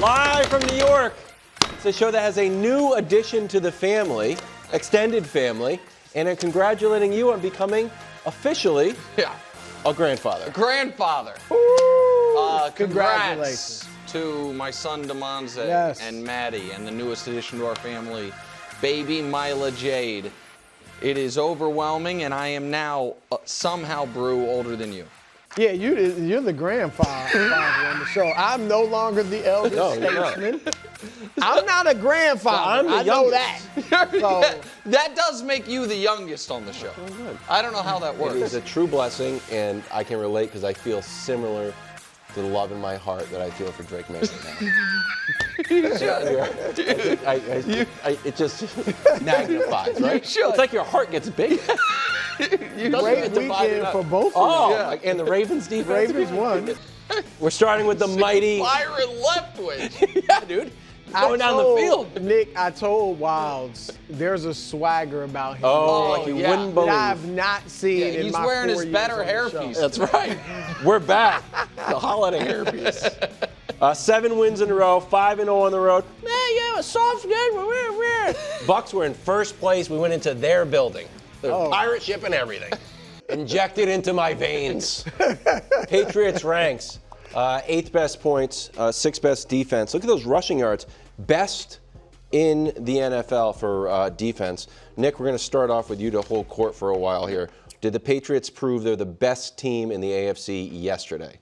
Live from New York. It's a show that has a new addition to the family, extended family, and I'm congratulating you on becoming officially a grandfather. Grandfather. Congratulations to my son DeMonze and Maddie and the newest addition to our family, baby Mila Jade. It is overwhelming, and I am now somehow, Brew, older than you. Yeah, you're the grandfather on the show. I'm no longer the elder statesman. I'm not a grandfather. Well, I'm the I know youngest. that. So, that does make you the youngest on the show. I don't know how that works. It is a true blessing, and I can relate because I feel similar to the love in my heart that I feel for Drake May right now. It just magnifies, right? It's like your heart gets bigger. great weekend for both of them. And the Ravens defense. Ravens won. We're starting with the mighty Byron Leftwich. Yeah, dude. Going down the field. Nick, I told Wilds there's a swagger about him. Like you wouldn't believe. that I've not seen in He's my wearing 4 his years better on the hairpiece. show. That's right. We're back. The holiday hairpiece. 7 wins in a row, 5-0 on the road. Man, you have a soft good. Bucks were in first place. We went into their building. The pirate ship and everything. Injected into my veins. Patriots ranks. 8th best points, 6th best defense. Look at those rushing yards. Best in the NFL for defense. Nick, we're going to start off with you to hold court for a while here. Did the Patriots prove they're the best team in the AFC yesterday?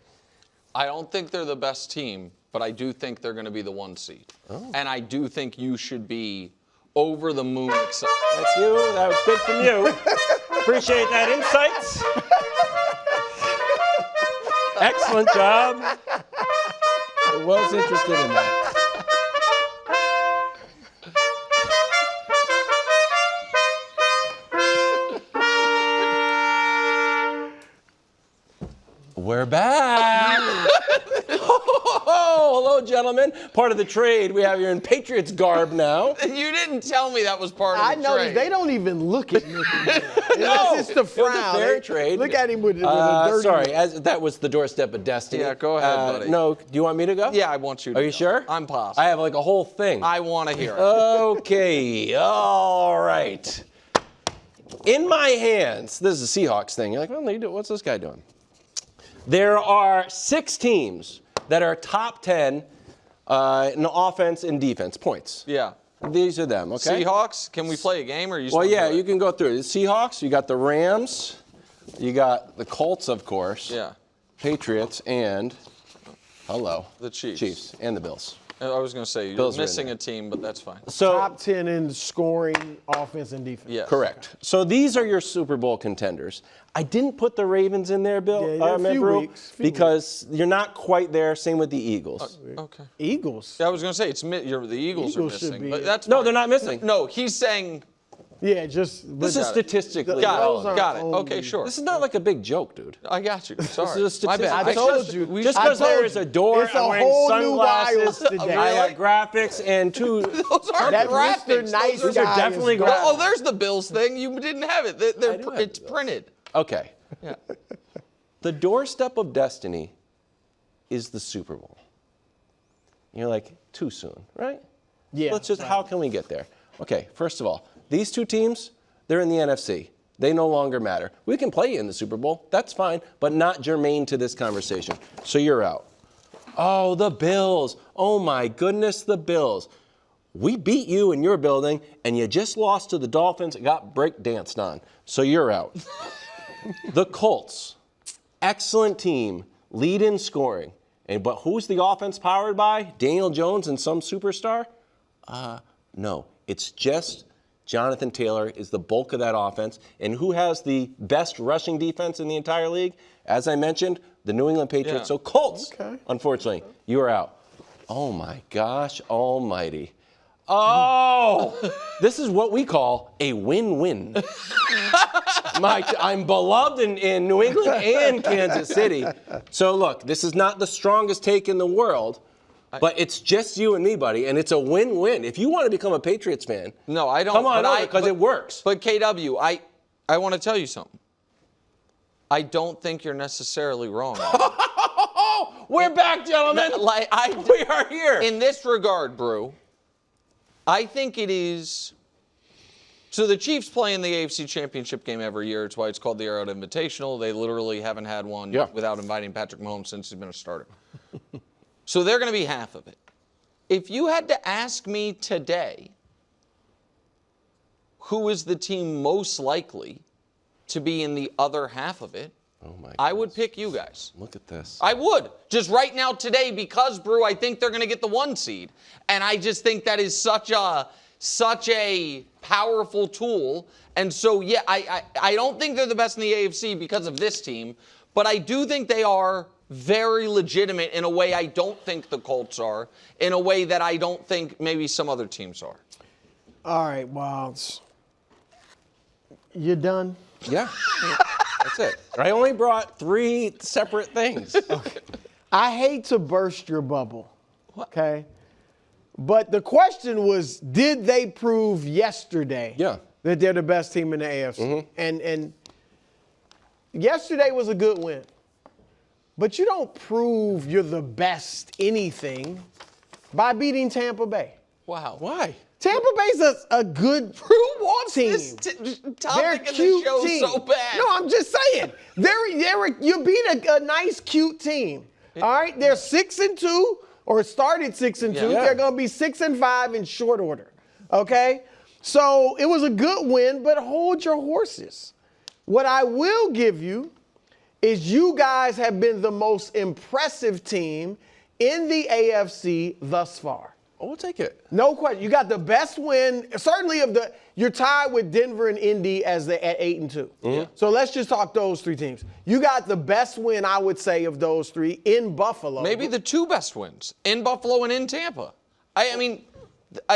I don't think they're the best team, but I do think they're going to be the 1 seed. And I do think you should be over the moon excited. Thank you. That was good from you. Appreciate that insight. Excellent job. I was interested in that. We're back. Hello, gentlemen. Part of the trade. We have you in Patriots garb now. You didn't tell me that was part of the I noticed trade. they don't even look at Nick. It's the frown. It was a fair trade. Look at him with a dirty. Sorry, that was the doorstep of destiny. Yeah, go ahead, buddy. No, do you want me to go? Yeah, I want you to Are you go. sure? I'm positive. I have like a whole thing. I want to hear it. Okay, all right. In my hands, this is a Seahawks thing. You're like, well, what's this guy doing? There are 6 teams that are top 10 in offense and defense points. Yeah. These are them, okay? Seahawks, can we play a game or are you Well, yeah, you can go through it. The Seahawks, you got the Rams, you got the Colts, of course. Yeah. Patriots, and, the Chiefs. Chiefs, and the Bills. I was going to say, you're missing a team, but that's fine. So, Top 10 in scoring, offense, and defense. Yes. correct. So these are your Super Bowl contenders. I didn't put the Ravens in there, Bill, Yeah, a few weeks, because you're not quite there. Same with the Eagles. Okay. Eagles. Yeah, I was going to say, the Eagles are Eagles should missing, be- but that's No, fine. they're not missing. No, he's saying, Yeah, just. This is statistically relevant. got it. Okay, sure. This is not like a big joke, dude. I got you. Sorry. This is a My bad. statistic. I told you. Just I because told there is you. a door, It's a I'm wearing whole new sunglasses, Wiles today. I got graphics, and 2. Those aren't That graphics. Mr. Nice Those are guy definitely is graphics. gone. Oh, there's the Bills thing. You didn't have it. do have It's the Bills. printed. Okay. Yeah. The doorstep of destiny is the Super Bowl. You're like, too soon, right? Yeah. Let's just, how can we get there? Okay, first of all, these 2 teams, they're in the NFC. They no longer matter. We can play you in the Super Bowl. That's fine, but not germane to this conversation. So you're out. Oh, the Bills. Oh, my goodness, the Bills. We beat you in your building, and you just lost to the Dolphins and got break danced on. So you're out. The Colts. Excellent team. Lead in scoring. But who's the offense powered by? Daniel Jones and some superstar? No. It's just Jonathan Taylor is the bulk of that offense. And who has the best rushing defense in the entire league? As I mentioned, the New England Patriots. Yeah. So Colts, unfortunately, you are out. Oh, my gosh almighty. Oh, this is what we call a win-win. I'm beloved in New England and Kansas City. So look, this is not the strongest take in the world, but it's just you and me, buddy, and it's a win-win. If you want to become a Patriots fan, No, I don't. come on but over because it works. But KW, I want to tell you something. I don't think you're necessarily wrong. Oh, we're back, gentlemen. We are here. In this regard, Brew, I think it is. So the Chiefs play in the AFC Championship game every year. It's why it's called the Arrowhead Invitational. They literally haven't had one without inviting Patrick Mahomes since he's been a starter. So they're going to be half of it. If you had to ask me today, who is the team most likely to be in the other half of it, I would pick you guys. Look at this. I would. Just right now today because, Brew, I think they're going to get the 1 seed. And I just think that is such a powerful tool. And so, yeah, I don't think they're the best in the AFC because of this team, but I do think they are very legitimate in a way I don't think the Colts are, in a way that I don't think maybe some other teams are. All right, Wilds. You done? Yeah. That's it. I only brought 3 separate things. Okay. I hate to burst your bubble, okay? But the question was, did they prove yesterday that they're the best team in the AFC? Mm-hmm. And yesterday was a good win. But you don't prove you're the best anything by beating Tampa Bay. Wow. Why? Tampa Bay's a good team. Who wants this topic in the show team. so bad? No, I'm just saying. You beat a nice, cute team. All right? They're 6-2, or started 6-2. Yeah. They're going to be 6-5 in short order. Okay? So it was a good win, but hold your horses. What I will give you is you guys have been the most impressive team in the AFC thus far. Oh, we'll take it. No question. You got the best win, certainly you're tied with Denver and Indy at 8-2. Mm-hmm. So let's just talk those 3 teams. You got the best win, I would say, of those 3 in Buffalo. Maybe the 2 best wins, in Buffalo and in Tampa. I mean,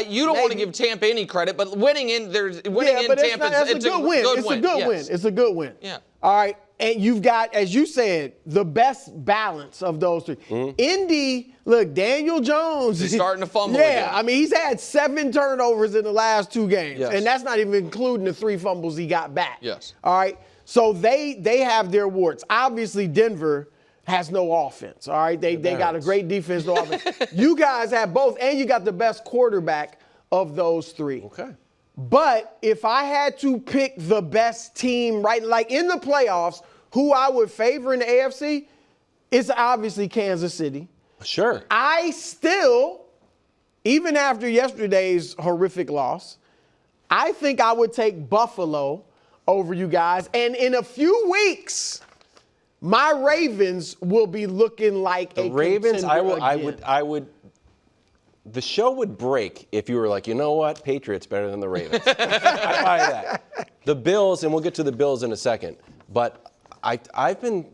you don't want to give Tampa any credit, but winning in Tampa, it's a good win. It's a good win. It's a good win. Yeah. All right. And you've got, as you said, the best balance of those 3. Mm-hmm. Indy, look, Daniel Jones. He's starting to fumble Yeah, again. I mean, he's had 7 turnovers in the last 2 games. Yes. And that's not even including the 3 fumbles he got back. Yes. All right. So they have their warts. Obviously, Denver has no offense. All right. They got a great defense, no offense. You guys have both, and you got the best quarterback of those 3. Okay. But if I had to pick the best team, right, like in the playoffs, who I would favor in the AFC, it's obviously Kansas City. Sure. I still, even after yesterday's horrific loss, I think I would take Buffalo over you guys. And in a few weeks, my Ravens will be looking like a Ravens. contender I would. The show would break if you were like, you know what, Patriots better than the Ravens. I buy that. The Bills, and we'll get to the Bills in a second, but I've been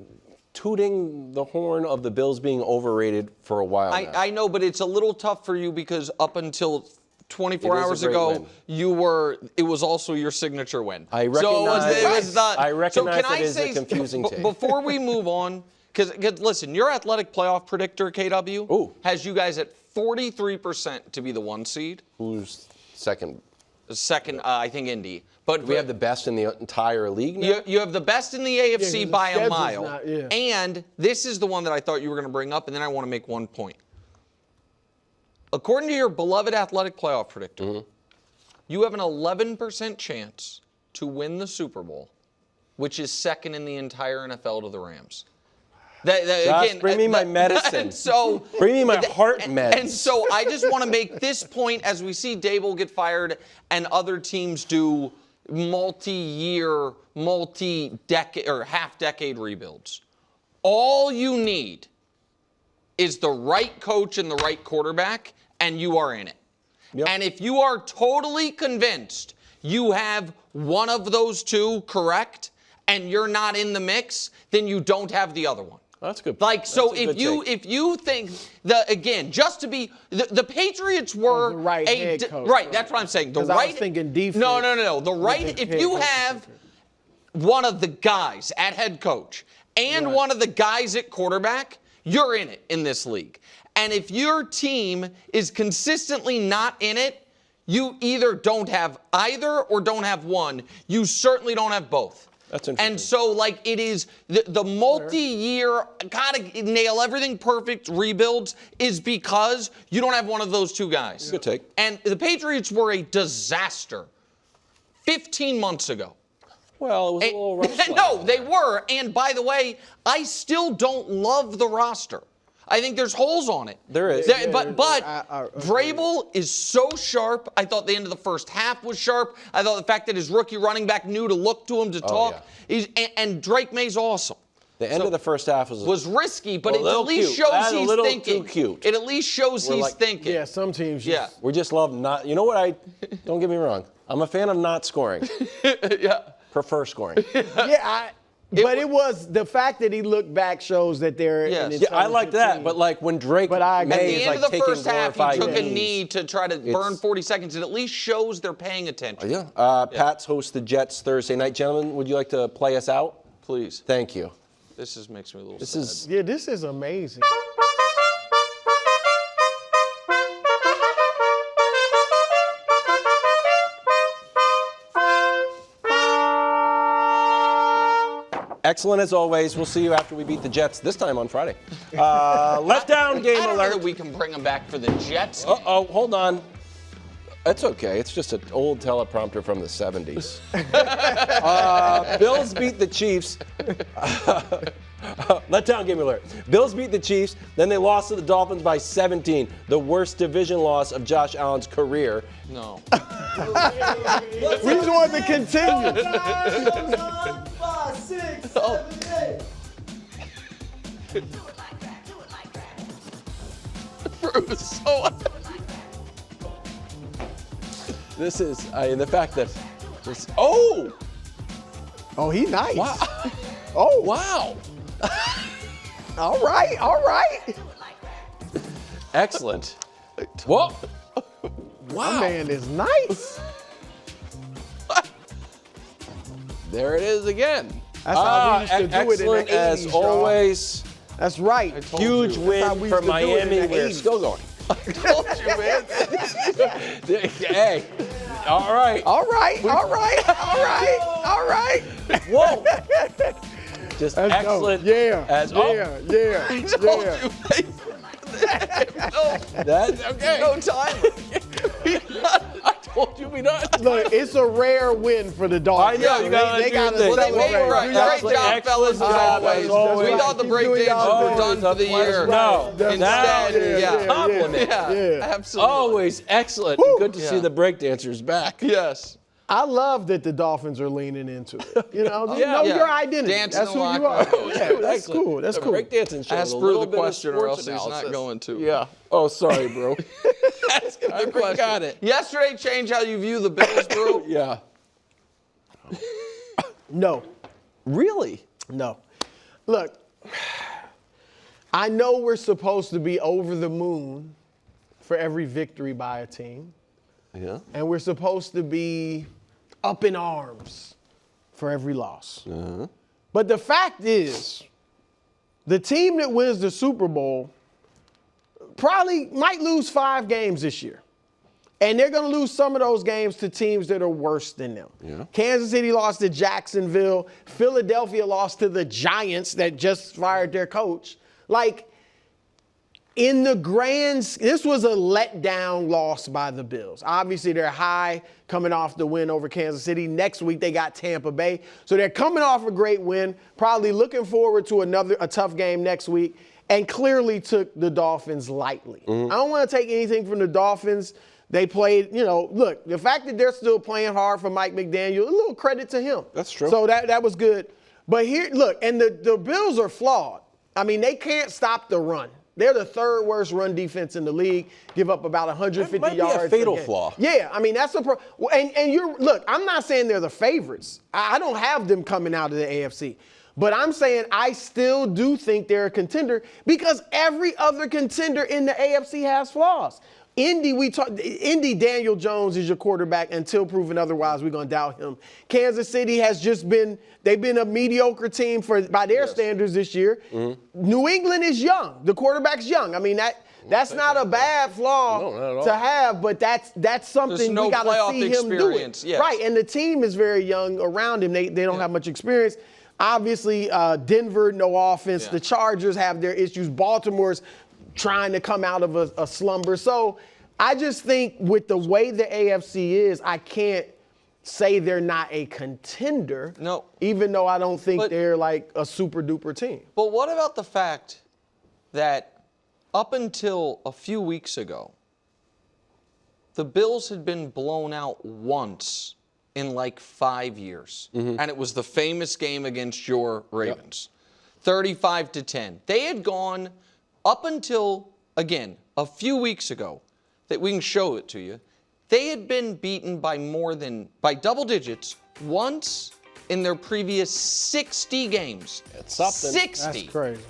tooting the horn of the Bills being overrated for a while now. I know, but it's a little tough for you because up until 24 hours ago, win. It was also your signature win. I recognize, I recognize it is a confusing take. Before we move on, because listen, your athletic playoff predictor, KW, has you guys at 43% to be the 1 seed. Who's second? Second, I think Indy. But we have the best in the entire league now? You have the best in the AFC by a mile. Yeah. And this is the one that I thought you were going to bring up, and then I want to make one point. According to your beloved athletic playoff predictor, you have an 11% chance to win the Super Bowl, which is second in the entire NFL to the Rams. Josh, bring me my medicine. Bring me my heart meds. And so I just want to make this point as we see Daboll get fired and other teams do multi-year, multi-decade, or half-decade rebuilds. All you need is the right coach and the right quarterback, and you are in it. Yep. And if you are totally convinced you have one of those 2 correct and you're not in the mix, then you don't have the other one. That's good. If you think just to be the Patriots were the right head coach, right. That's what I'm saying. The right. I was thinking defense. No. The right. If you have one of the guys at head coach and one of the guys at quarterback, you're in it in this league. And if your team is consistently not in it, you either don't have either or don't have one. You certainly don't have both. That's interesting. And so, like, it is the multi-year, gotta nail everything perfect rebuilds is because you don't have one of those two guys. Good take. And the Patriots were a disaster 15 months ago. Well, it was a little rough. No, they were. And by the way, I still don't love the roster. I think there's holes on it. There is. But Vrabel is so sharp. I thought the end of the first half was sharp. I thought the fact that his rookie running back knew to look to him to talk. Yeah. And Drake May's awesome. The end of the first half was risky, but it at least cute. shows he's a little thinking. Too cute. It at least shows he's thinking. Yeah, some teams. Yeah. We just love not. You know what? Don't get me wrong. I'm a fan of not scoring. Yeah. Prefer scoring. But it was the fact that he looked back shows that they're. Yes. Yeah, I like that. But like when Drake May at the is end like of the first half, he took a knees. knee to try to burn 40 seconds. It at least shows they're paying attention. Yeah. Pats host the Jets Thursday night. Gentlemen, would you like to play us out? Please. Thank you. This makes me a little sad. This is amazing. Excellent as always. We'll see you after we beat the Jets, this time on Friday. Letdown game I don't know alert. that we can bring them back for the Jets. Uh-oh, hold on. It's okay. It's just an old teleprompter from the 70s. Bills beat the Chiefs. Letdown game alert. Bills beat the Chiefs, then they lost to the Dolphins by 17. The worst division loss of Josh Allen's career. No. We just want to continue. 5, 6, 7, 8. Do it like that. Bruce. Oh. This is the fact that this. Oh! Oh, he nice. Wow. Oh, Wow. all right. Excellent. Whoa. My Wow. man is nice. There it is again. That's how we used to do it in the excellent 80s, as y'all. always. That's right. Huge That's how win we for used to do it in Miami. the We're 80s. still going. I told you, man. Hey. All right. All right. Whoa. Just That's excellent. dope. Yeah. As yeah. I told you. That's okay. No time. I told you we not. Look, it's a rare win for the Dolphins. I know, you gotta they do your gotta thing. Well, they made it right. celebrate. Great job, fellas, as always. always. We thought the Keep break doing dances y'all were thing. done for the year. No. Instead, Yeah. Compliment. Yeah, absolutely. Always excellent. Woo. Good to see Yeah. the breakdancers back. Yes. I love that the Dolphins are leaning into it. You know, Yeah. know Yeah. your identity. Dance in That's the who you locker are. room. Yeah, that's Excellent. cool. That's The cool. breakdancing show. Ask a Brew little the bit of question or sports else he's not analysis. going to. Yeah. Oh, sorry, bro. Ask him I the question. got it. Yesterday changed how you view the Bills, Brew? Yeah. No. Really? No. Look, I know we're supposed to be over the moon for every victory by a team, Yeah. and we're supposed to be up in arms for every loss. But the fact is, the team that wins the Super Bowl probably might lose 5 games this year. And they're going to lose some of those games to teams that are worse than them. Yeah. Kansas City lost to Jacksonville. Philadelphia lost to the Giants that just fired their coach. Like, in the this was a letdown loss by the Bills. Obviously, they're high coming off the win over Kansas City. Next week, they got Tampa Bay. So they're coming off a great win, probably looking forward to a tough game next week, and clearly took the Dolphins lightly. I don't want to take anything from the Dolphins. They played, look, the fact that they're still playing hard for Mike McDaniel, a little credit to him. That's true. So that was good. But here, look, and the Bills are flawed. I mean, they can't stop the run. They're the 3rd worst run defense in the league, give up about 150 That might be yards. a fatal game. flaw. Yeah, I mean, that's a look, I'm not saying they're the favorites. I don't have them coming out of the AFC. But I'm saying I still do think they're a contender because every other contender in the AFC has flaws. Indy, Daniel Jones is your quarterback until proven otherwise. We're going to doubt him. Kansas City has they've been a mediocre team by their standards this year. New England is young. The quarterback's young. I mean, That's not a bad flaw to have, but that's something we got to see him do it. Yes. Right, and the team is very young around him. They don't have much experience. Obviously, Denver, no offense. Yeah. The Chargers have their issues. Baltimore's trying to come out of a slumber. So I just think with the way the AFC is, I can't say they're not a contender. No. Even though I don't think they're like a super duper team. But what about the fact that up until a few weeks ago, the Bills had been blown out once in like 5 years. And it was the famous game against your Ravens. 35-10. They had gone up until, again, a few weeks ago, that we can show it to you. They had been beaten by by double digits once in their previous 60 games. It's something. 60. That's crazy.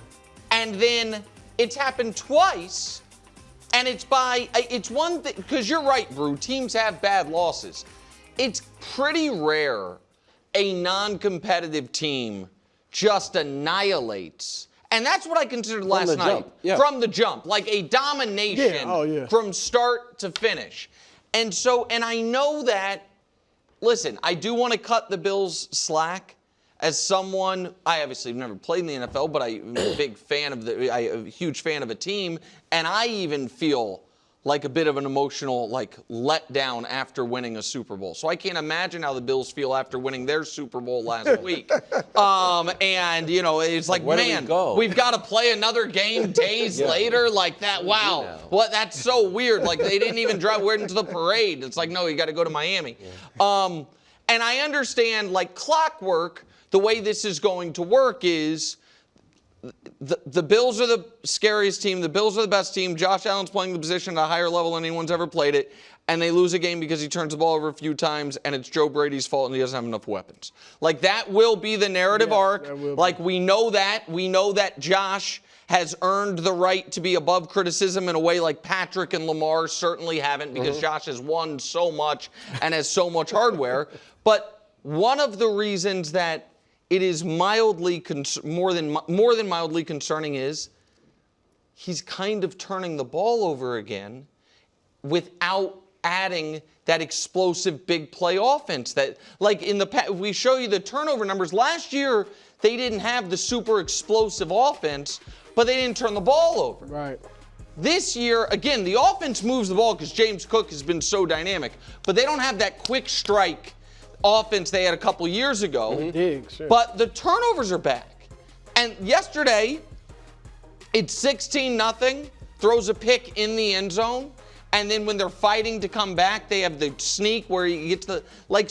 And then it's happened twice, and it's one thing, because you're right, Brew, teams have bad losses. It's pretty rare a non-competitive team just annihilates. And that's what I considered last night. From the jump. Like a domination from start to finish. And I know that, listen, I do want to cut the Bills slack. As someone, I obviously have never played in the NFL, but I'm a big fan of a huge fan of a team, and I even feel like a bit of an emotional letdown after winning a Super Bowl. So I can't imagine how the Bills feel after winning their Super Bowl last week. And it's like, man, we've got to play another game days later like that. Wow, that's so weird. Like they didn't even drive into the parade. It's like, no, you got to go to Miami. And I understand like clockwork. The way this is going to work is the Bills are the scariest team. The Bills are the best team. Josh Allen's playing the position at a higher level than anyone's ever played it. And they lose a game because he turns the ball over a few times, and it's Joe Brady's fault and he doesn't have enough weapons. Like, that will be the narrative arc. Like, we know that. We know that Josh has earned the right to be above criticism in a way like Patrick and Lamar certainly haven't, because Josh has won so much and has so much hardware. But one of the reasons that it is mildly more than mildly concerning is he's kind of turning the ball over again without adding that explosive big play offense that, like in the past, we show you the turnover numbers. Last year, they didn't have the super explosive offense, but they didn't turn the ball over. Right. This year, again, the offense moves the ball because James Cook has been so dynamic, but they don't have that quick strike offense they had a couple years ago. But the turnovers are back. And yesterday, it's 16-0, throws a pick in the end zone, and then when they're fighting to come back, they have the sneak where he gets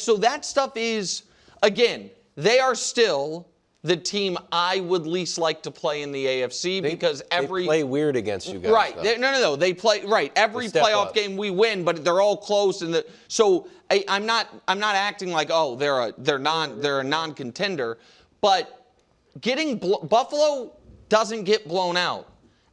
so that stuff is, again, they are still the team I would least like to play in the AFC because they play weird against you guys. Right. No. They play every playoff game we win, but they're all close. So I'm not acting like they're a non-contender, but Buffalo doesn't get blown out,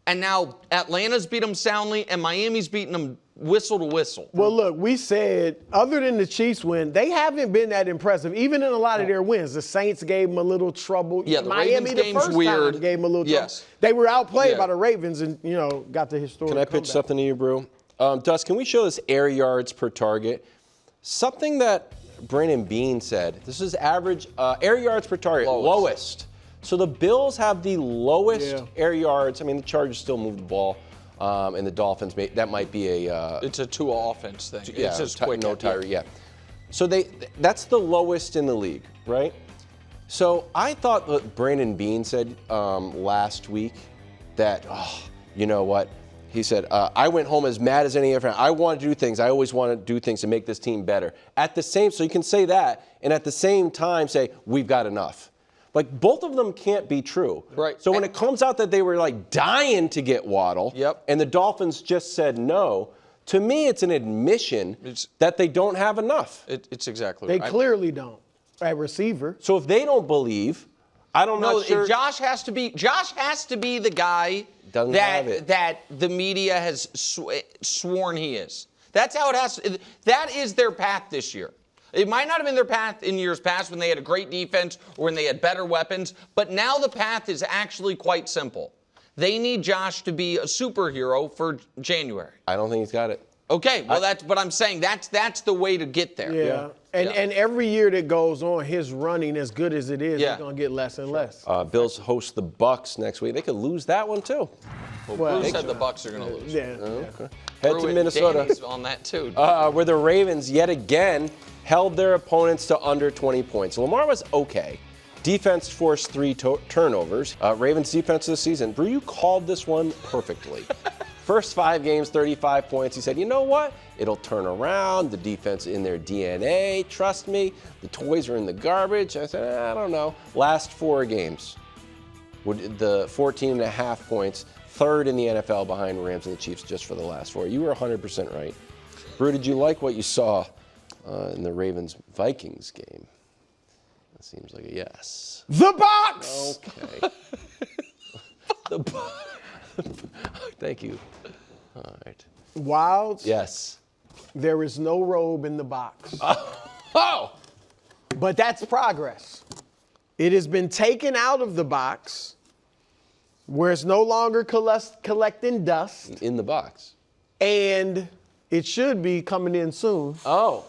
and now Atlanta's beat them soundly, and Miami's beating them whistle to whistle. Well, look, we said, other than the Chiefs win, they haven't been that impressive, even in a lot of their wins. The Saints gave them a little trouble. Yeah, the Miami, Ravens the game's first weird. time, gave them a little trouble. Yes. They were outplayed by the Ravens and, got the historic Can I pitch comeback. something to you, Brew? Dust, can we show this air yards per target? Something that Brandon Beane said. This is average air yards per target, lowest. So the Bills have the lowest air yards. I mean, the Chargers still move the ball. And the Dolphins, that might be a... it's a Tua offense thing. Yeah, it's just quick. No Tyree, So that's the lowest in the league, right? So I thought what Brandon Beane said last week that, you know what? He said, I went home as mad as any other fan. I want to do things. I always want to do things to make this team better. So you can say that, and at the same time say, we've got enough. Like, both of them can't be true. Right. So when it comes out that they were, dying to get Waddle, and the Dolphins just said no, to me it's an admission that they don't have enough. It's exactly They right. clearly don't at receiver. So if they don't believe, I'm not sure. Josh has to be the guy that the media has sworn he is. That's how it has to. That is their path this year. It might not have been their path in years past when they had a great defense or when they had better weapons, but now the path is actually quite simple. They need Josh to be a superhero for January. I don't think he's got it. Okay, well, but I'm saying that's the way to get there. Yeah. And every year that goes on, his running, as good as it is, it's going to get less and less. Bills host the Bucks next week. They could lose that one, too. Well, Bruce said the Bucks are going to lose. Yeah. Okay. Head to Minnesota. Danny's on that, too. Where the Ravens, yet again, held their opponents to under 20 points. Lamar was okay. Defense forced 3 turnovers. Ravens defense this season. Brew, you called this one perfectly. First 5 games, 35 points. He said, you know what? It'll turn around. The defense in their DNA. Trust me. The toys are in the garbage. I said, I don't know. Last 4 games, the 14.5 points, third in the NFL behind Rams and the Chiefs just for the last 4. You were 100% right. Brew, did you like what you saw in the Ravens-Vikings game? That seems like a yes. The box! Okay. Thank you. All right. Wilds? Yes. There is no robe in the box. Oh! But that's progress. It has been taken out of the box where it's no longer collecting dust. In the box. And it should be coming in soon. Oh.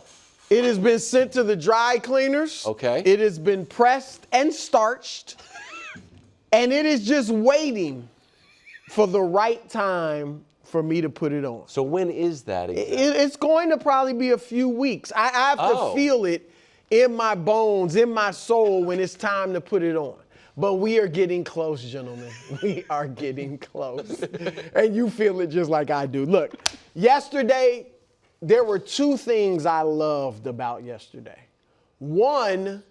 It has been sent to the dry cleaners. Okay. It has been pressed and starched. And it is just waiting for the right time for me to put it on. So when is that exactly? It's going to probably be a few weeks. I have to feel it in my bones, in my soul when it's time to put it on. But we are getting close, gentlemen. We are getting close. And you feel it just like I do. Look, yesterday, there were 2 things I loved about yesterday. One,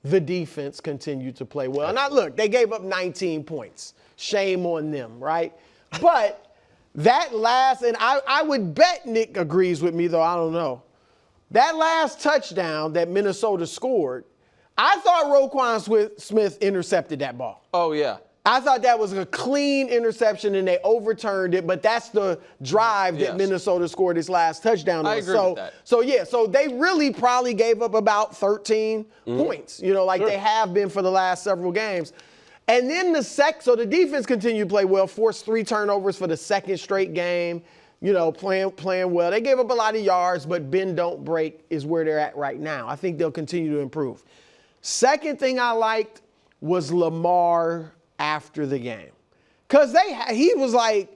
the defense continued to play well. And look, they gave up 19 points. Shame on them, right? But that last, and I would bet Nick agrees with me, though I don't know. That last touchdown that Minnesota scored, I thought Roquan Smith intercepted that ball. Oh, yeah. I thought that was a clean interception and they overturned it, but that's the drive that Minnesota scored its last touchdown on. I agree with that. So they really probably gave up about 13 points, like they have been for the last several games. And then so the defense continued to play well, forced 3 turnovers for the second straight game, playing well. They gave up a lot of yards, but bend don't break is where they're at right now. I think they'll continue to improve. Second thing I liked was Lamar after the game. Because he was like,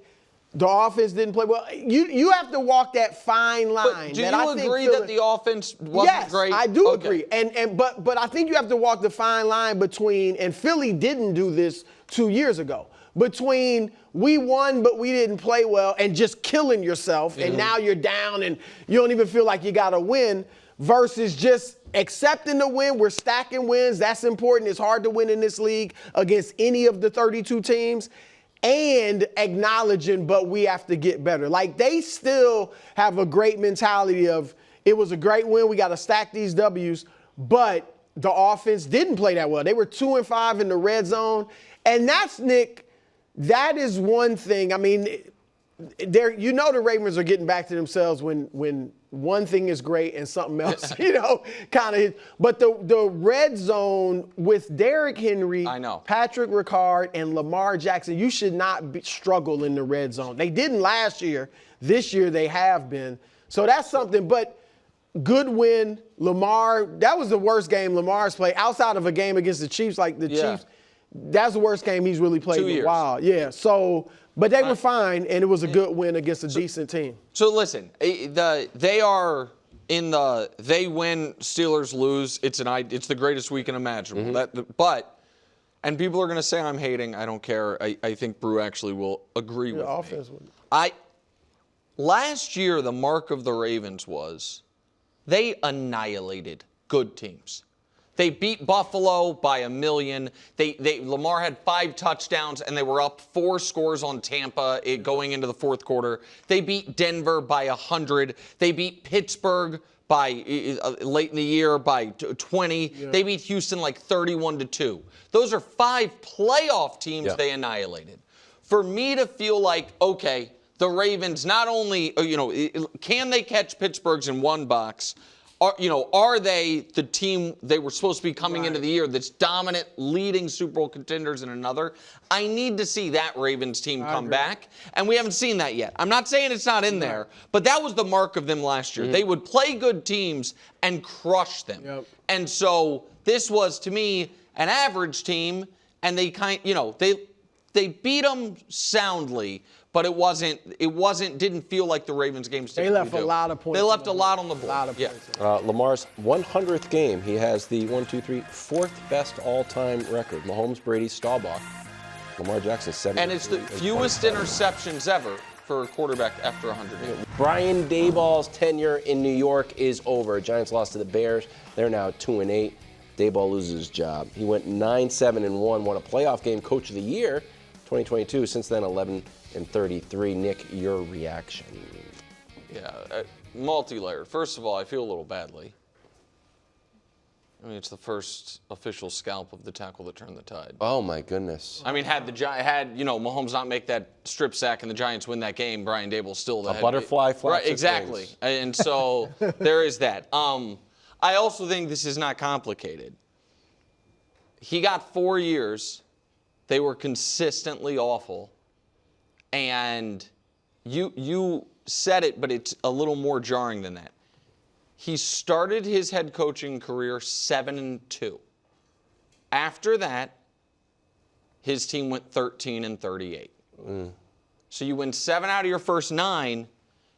the offense didn't play well. You have to walk that fine line. But do you agree that the offense wasn't great? Yes, I do agree. But I think you have to walk the fine line between, and Philly didn't do this 2 years ago, between we won but we didn't play well and just killing yourself and now you're down and you don't even feel like you got to win versus just accepting the win. We're stacking wins. That's important. It's hard to win in this league against any of the 32 teams. And acknowledging, but we have to get better. Like, they still have a great mentality of, it was a great win, we got to stack these W's, but the offense didn't play that well. They were 2-5 in the red zone. And that's, Nick, that is one thing. I mean, the Ravens are getting back to themselves when one thing is great and something else, kind of. But the red zone with Derrick Henry, Patrick Ricard, and Lamar Jackson, you should not struggle in the red zone. They didn't last year. This year they have been. So that's something. But good win. Lamar, that was the worst game Lamar's played outside of a game against the Chiefs. Like the Chiefs, that's the worst game he's really played in a while. Yeah. So. But they were fine, and it was a good win against a decent team. So listen, they win, Steelers lose. It's the greatest weekend imaginable. And people are going to say I'm hating. I don't care. I think Brew actually will agree with me. Last year, the mark of the Ravens was they annihilated good teams. They beat Buffalo by 1 million. Lamar had 5 touchdowns, and they were up 4 scores on Tampa going into the fourth quarter. They beat Denver by 100. They beat Pittsburgh by late in the year by 20. Yeah. They beat Houston like 31-2. Those are 5 playoff teams they annihilated. For me to feel like, okay, the Ravens not only, can they catch Pittsburgh's in one box? are they the team they were supposed to be coming into the year that's dominant, leading Super Bowl contenders in another? I need to see that Ravens team come back, and we haven't seen that yet. I'm not saying it's not in there, but that was the mark of them last year. They would play good teams and crush them. Yep. And so this was, to me, an average team, and they they beat them soundly, but it didn't feel like the Ravens games. They left a lot of points. They left a lot on the board. Lamar's 100th game, he has the 4th best all-time record. Mahomes, Brady, Staubach. Lamar Jackson 7. And it's the fewest interceptions ever for a quarterback after 100 games. Brian Daboll's tenure in New York is over. Giants lost to the Bears. They're now 2-8. Daboll loses his job. He went 9-7-1, won a playoff game, Coach of the Year, 2022. Since then, 11-33. Nick, your reaction? Yeah, multi-layered. First of all, I feel a little badly. I mean, it's the first official scalp of the tackle that turned the tide. Oh my goodness! I mean, had Mahomes not make that strip sack and the Giants win that game, Brian Daboll still a butterfly flaps right, exactly. Wings. And so there is that. I also think this is not complicated. He got 4 years. They were consistently awful, and you said it, but it's a little more jarring than that. He started his head coaching career 7-2. After that, his team went 13-38. So you win 7 out of your first 9.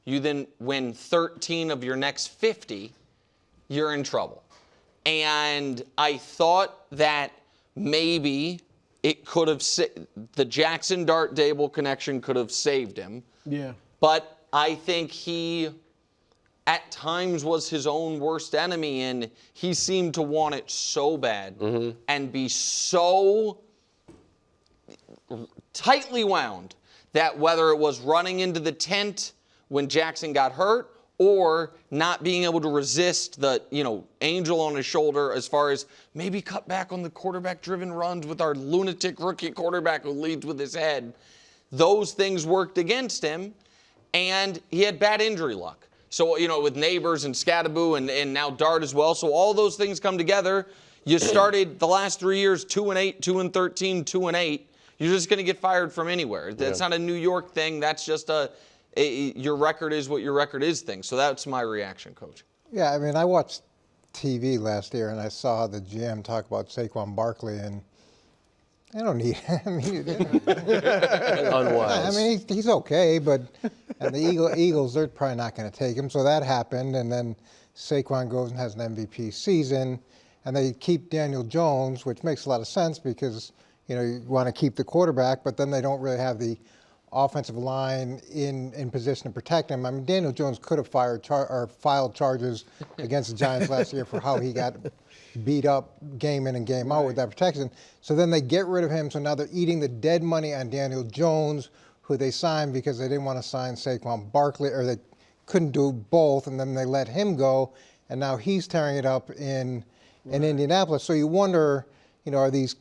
You then win 13 of your next 50. You're in trouble. And I thought that maybe it could have the Jackson Dart Daboll connection could have saved him. Yeah. But I think he at times was his own worst enemy, and he seemed to want it so bad and be so tightly wound that whether it was running into the tent when Jackson got hurt or not being able to resist the, angel on his shoulder as far as maybe cut back on the quarterback-driven runs with our lunatic rookie quarterback who leads with his head, those things worked against him, and he had bad injury luck. So, with Neighbors and Scattaboo and now Dart as well. So all those things come together. You started the last 3 years 2-8, 2-13, 2-8. You're just going to get fired from anywhere. That's not a New York thing. That's just your record is what your record is thing. So that's my reaction, Coach. Yeah, I mean, I watched TV last year and I saw the GM talk about Saquon Barkley, and I don't need him. I mean, unwise. I mean, he's okay, but and the Eagles, they're probably not going to take him. So that happened, and then Saquon goes and has an MVP season, and they keep Daniel Jones, which makes a lot of sense because you want to keep the quarterback, but then they don't really have the offensive line in position to protect him. I mean, Daniel Jones could have filed charges against the Giants last year for how he got beat up game in and game out with that protection. So then they get rid of him. So now they're eating the dead money on Daniel Jones, who they signed because they didn't want to sign Saquon Barkley, or they couldn't do both, and then they let him go, and now he's tearing it up in Indianapolis. So you wonder, are these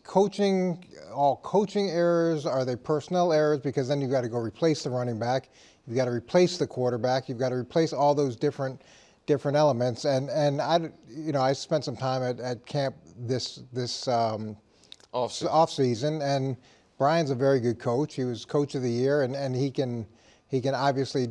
all coaching errors? Are they personnel errors? Because then you've got to go replace the running back, you've got to replace the quarterback, you've got to replace all those different elements. And I spent some time at camp this off season, and Brian's a very good coach. He was Coach of the Year, and he can obviously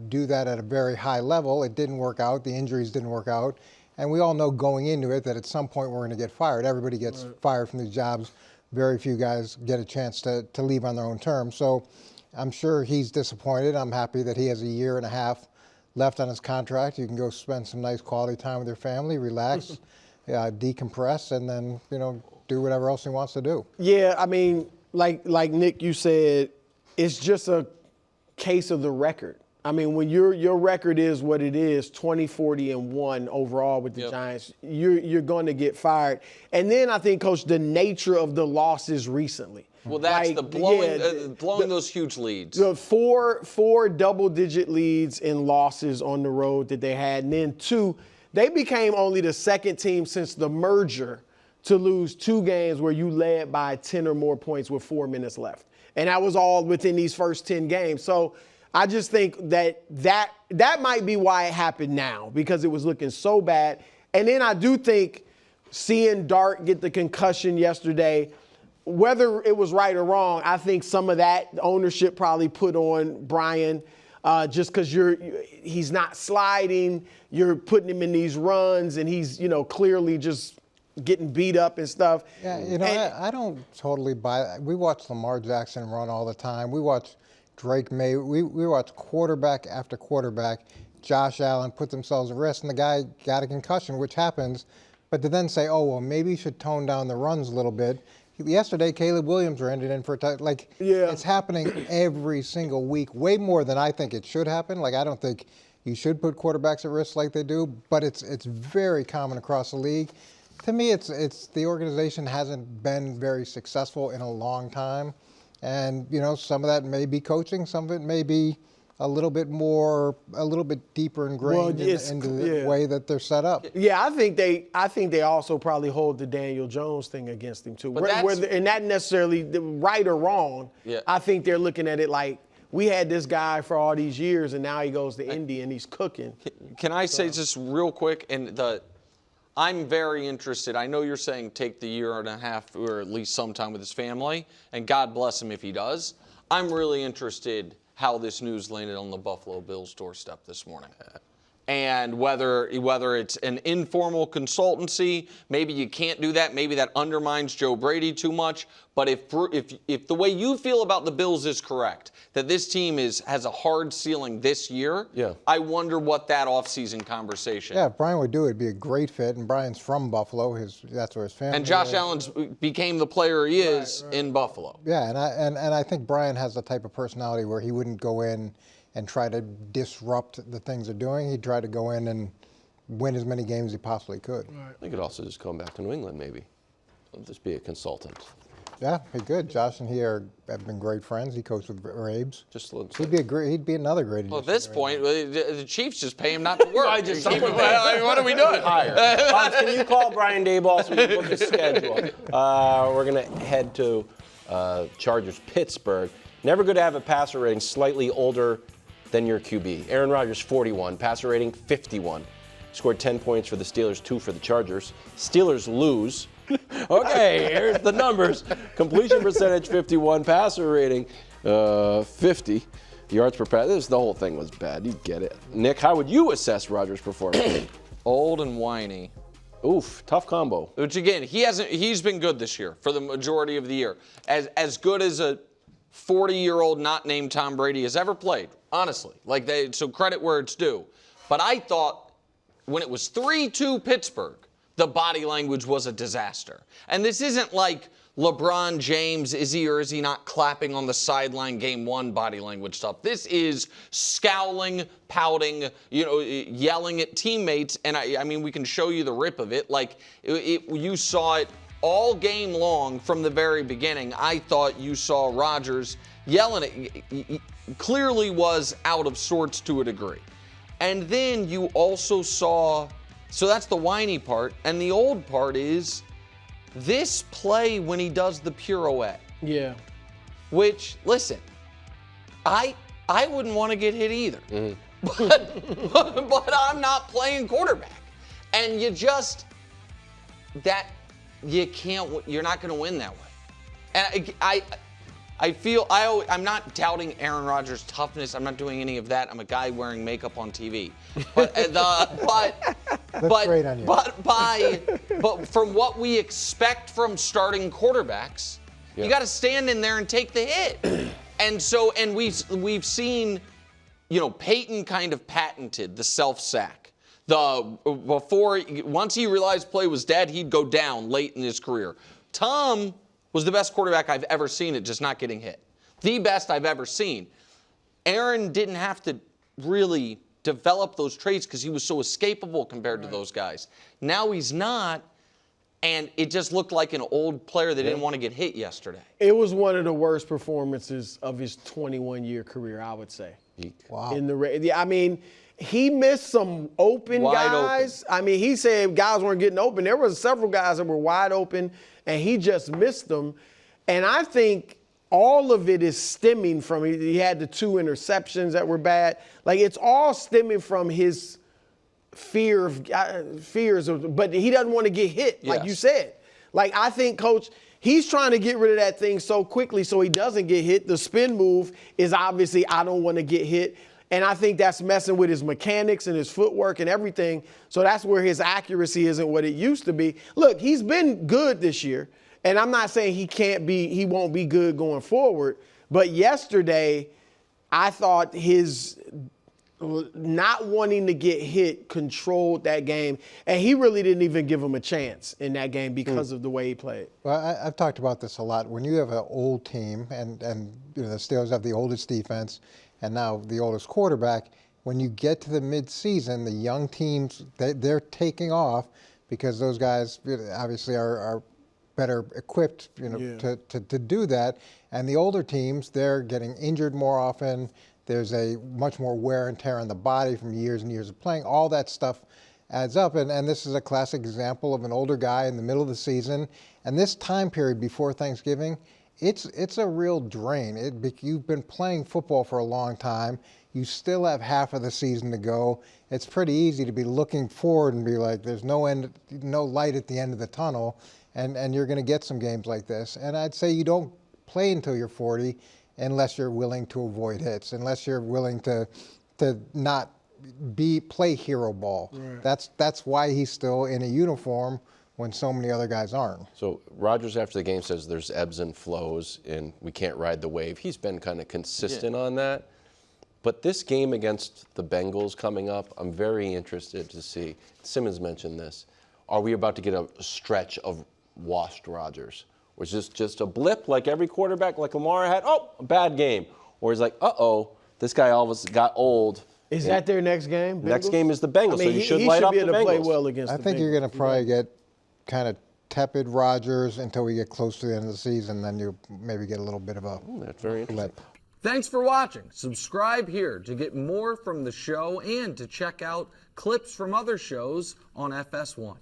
do that at a very high level. It didn't work out. The injuries didn't work out. And we all know going into it that at some point we're going to get fired. Everybody gets fired from these jobs. Very few guys get a chance to leave on their own terms. So I'm sure he's disappointed. I'm happy that he has a year and a half left on his contract. You can go spend some nice quality time with your family, relax, decompress, and then, do whatever else he wants to do. Yeah, I mean, like Nick, you said, it's just a case of the record. I mean, when your record is what it is, 20-40-1 overall with the Giants, you're going to get fired. And then I think, Coach, the nature of the losses recently. Well, that's the blowing those huge leads. The four double-digit leads in losses on the road that they had, and then 2, they became only the second team since the merger to lose 2 games where you led by 10 or more points with 4 minutes left. And that was all within these first 10 games. So I just think that might be why it happened now, because it was looking so bad. And then I do think seeing Dart get the concussion yesterday, whether it was right or wrong, I think some of that ownership probably put on Brian, just because he's not sliding, you're putting him in these runs, and he's, clearly just getting beat up and stuff. Yeah, I don't totally buy that. We watch Lamar Jackson run all the time. We watch Drake May. We watch quarterback after quarterback. Josh Allen put themselves at risk, and the guy got a concussion, which happens. But to then say, oh, well, maybe you should tone down the runs a little bit. Yesterday, Caleb Williams ran it in for a touchdown. It's happening every single week, way more than I think it should happen. I don't think you should put quarterbacks at risk like they do, but it's very common across the league. To me, it's the organization hasn't been very successful in a long time. And, some of that may be coaching, some of it may be a little bit deeper ingrained into the way that they're set up. Yeah, I think they also probably hold the Daniel Jones thing against him too. And not necessarily right or wrong. Yeah. I think they're looking at it like, we had this guy for all these years, and now he goes to Indy and he's cooking. Can I say just real quick, I'm very interested. I know you're saying take the year and a half or at least some time with his family, and God bless him if he does. I'm really interested how this news landed on the Buffalo Bills' doorstep this morning. And whether it's an informal consultancy, maybe you can't do that. Maybe that undermines Joe Brady too much. But if the way you feel about the Bills is correct, that this team has a hard ceiling this year, I wonder what that offseason conversation. Yeah, if Brian would do it, it'd be a great fit. And Brian's from Buffalo. That's where his family And Josh is. Allen's became the player he is in Buffalo. Yeah, and I think Brian has the type of personality where he wouldn't go in and try to disrupt the things they're doing. He'd try to go in and win as many games as he possibly could. Right. They could also just come back to New England, maybe. Just be a consultant. Yeah, he could. Josh and he have been great friends. He coached with Rabes. He'd be another great addition. Well, at this point, the Chiefs just pay him not to work. What are we doing? Can you call Brian Daboll so we can book his schedule? We're going to head to Chargers, Pittsburgh. Never good to have a passer rating slightly older than your QB. Aaron Rodgers, 41. Passer rating, 51. Scored 10 points for the Steelers, 2 for the Chargers. Steelers lose. Okay, here's the numbers. Completion percentage, 51. Passer rating, 50. Yards per pass. The whole thing was bad. You get it. Nick, how would you assess Rodgers' performance? Old and whiny. Oof, tough combo. Which again, he's been good this year for the majority of the year. As good as a 40-year-old not named Tom Brady has ever played, honestly. So credit where it's due. But I thought when it was 3-2 Pittsburgh, the body language was a disaster. And this isn't like LeBron James, is he or is he not clapping on the sideline game one body language stuff. This is scowling, pouting, yelling at teammates. And I mean, we can show you the rip of it. You saw it all game long from the very beginning. I thought you saw Rodgers yelling at, he clearly was out of sorts to a degree. And then you also saw, so that's the whiny part. And the old part is this play when he does the pirouette. Yeah. Which, listen, I wouldn't want to get hit either. Mm-hmm. But I'm not playing quarterback. And you're not going to win that way. And I'm not doubting Aaron Rodgers' toughness. I'm not doing any of that. I'm a guy wearing makeup on TV. But from what we expect from starting quarterbacks, you got to stand in there and take the hit. And we've seen, Peyton kind of patented the self-sack. Once he realized play was dead, he'd go down late in his career. Tom was the best quarterback I've ever seen at just not getting hit. The best I've ever seen. Aaron didn't have to really develop those traits because he was so escapable compared to those guys. Now he's not, and it just looked like an old player that didn't want to get hit yesterday. It was one of the worst performances of his 21-year career, I would say. Wow. He missed some open guys. Open. He said guys weren't getting open. There were several guys that were wide open, and he just missed them. And I think all of it is stemming from, he had the 2 interceptions that were bad. Like, it's all stemming from his fears, but he doesn't want to get hit, like you said. Like, I think, Coach, he's trying to get rid of that thing so quickly so he doesn't get hit. The spin move is obviously, I don't want to get hit. And I think that's messing with his mechanics and his footwork and everything. So that's where his accuracy isn't what it used to be. Look, he's been good this year. And I'm not saying he won't be good going forward. But yesterday, I thought his not wanting to get hit controlled that game. And he really didn't even give him a chance in that game because of the way he played. Well, I've talked about this a lot. When you have an old team, and you know, the Steelers have the oldest defense and now the oldest quarterback, when you get to the midseason, the young teams, they're taking off because those guys obviously are better equipped, you know, to do that. And the older teams, they're getting injured more often. There's a much more wear and tear on the body from years and years of playing. All that stuff adds up. And this is a classic example of an older guy in the middle of the season. And this time period before Thanksgiving, it's a real drain. You've been playing football for a long time. You still have half of the season to go. It's pretty easy to be looking forward and be like, there's no light at the end of the tunnel. And you're going to get some games like this. And I'd say you don't play until you're 40 unless you're willing to avoid hits, unless you're willing to not play hero ball. Right. That's why he's still in a uniform when so many other guys aren't. So Rodgers after the game says there's ebbs and flows and we can't ride the wave. He's been kind of consistent on that. But this game against the Bengals coming up, I'm very interested to see. Simmons mentioned this. Are we about to get a stretch of washed Rodgers? Or is this just a blip like every quarterback, like Lamar had? Oh, a bad game. Or is like, uh-oh, this guy all of a sudden got old. Is that their next game? Bengals? Next game is the Bengals, so you should light up the Bengals. He should be able to play well against the Bengals. I think you're going to probably get kind of tepid Rodgers until we get close to the end of the season. Then you maybe get a little bit of a that's very interesting. blip. Thanks for watching. Subscribe here to get more from the show and to check out clips from other shows on FS1.